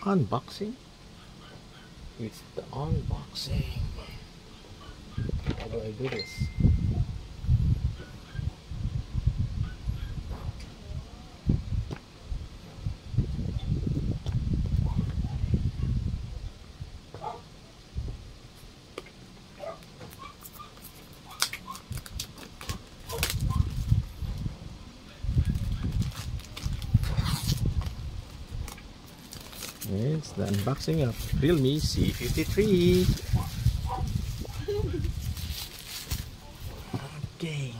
Unboxing. It's the unboxing. How do I do this? It's the unboxing of Realme C53. Okay,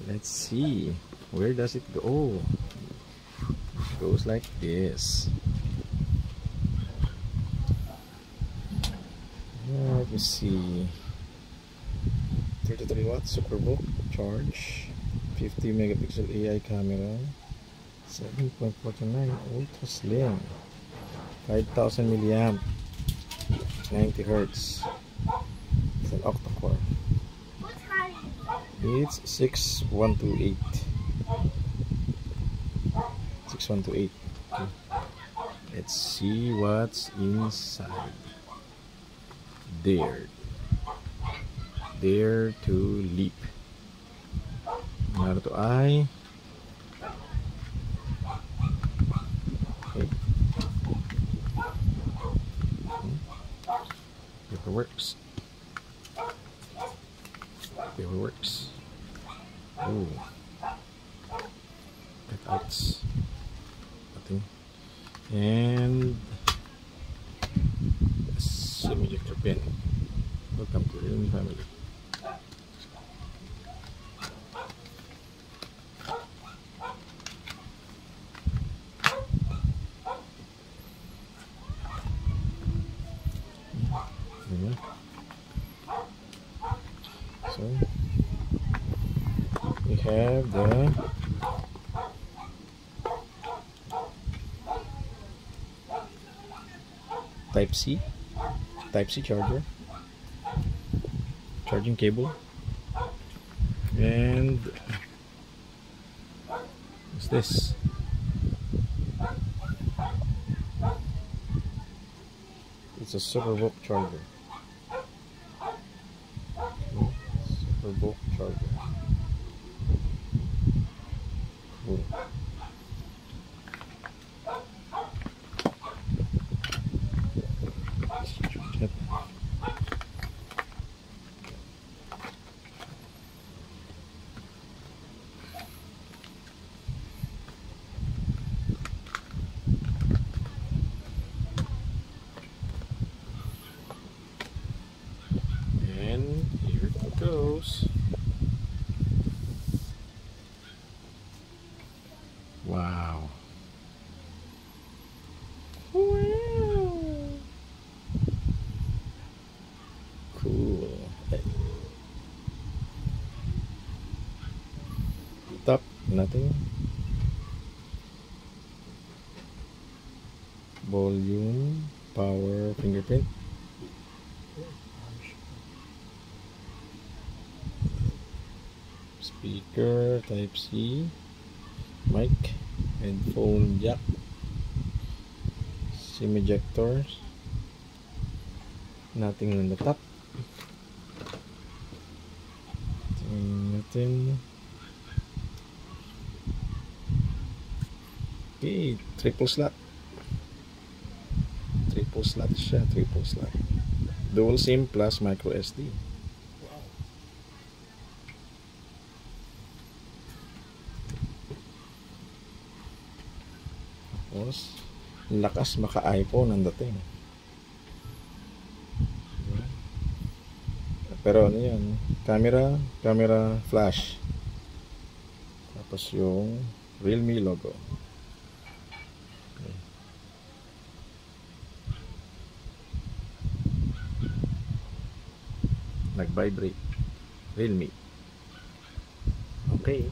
let's see. Where does it go? Oh, it goes like this. Let me see. 33 watt superbook charge, 50 megapixel AI camera, 7.49 ultra slim, 5000 milliamp, 90 hertz. It's an octa-core. It's 6128. 6128. Okay. Let's see what's inside. Dare to leap. Naruto ay. Okay. Paperworks. Oh, cutouts. Nothing. And a semi-ejector pen. Welcome to Realme family. So we have the Type-C charger, charging cable, and what's this? It's a superbook charger. Superbook charger. Cool. Yep. And here it goes. Wow. Cool. Top, nothing. Volume, power, fingerprint. Speaker, Type-C, mic, headphone jack, SIM ejectors. Nothing on the top. Nothing. Okay, triple slot siya, triple slot. Dual SIM plus micro SD. Tapos, lakas maka iPhone ang dating. Pero ano yan? Camera flash. Tapos yung Realme logo. Okay. Nag-vibrate. Realme. Okay.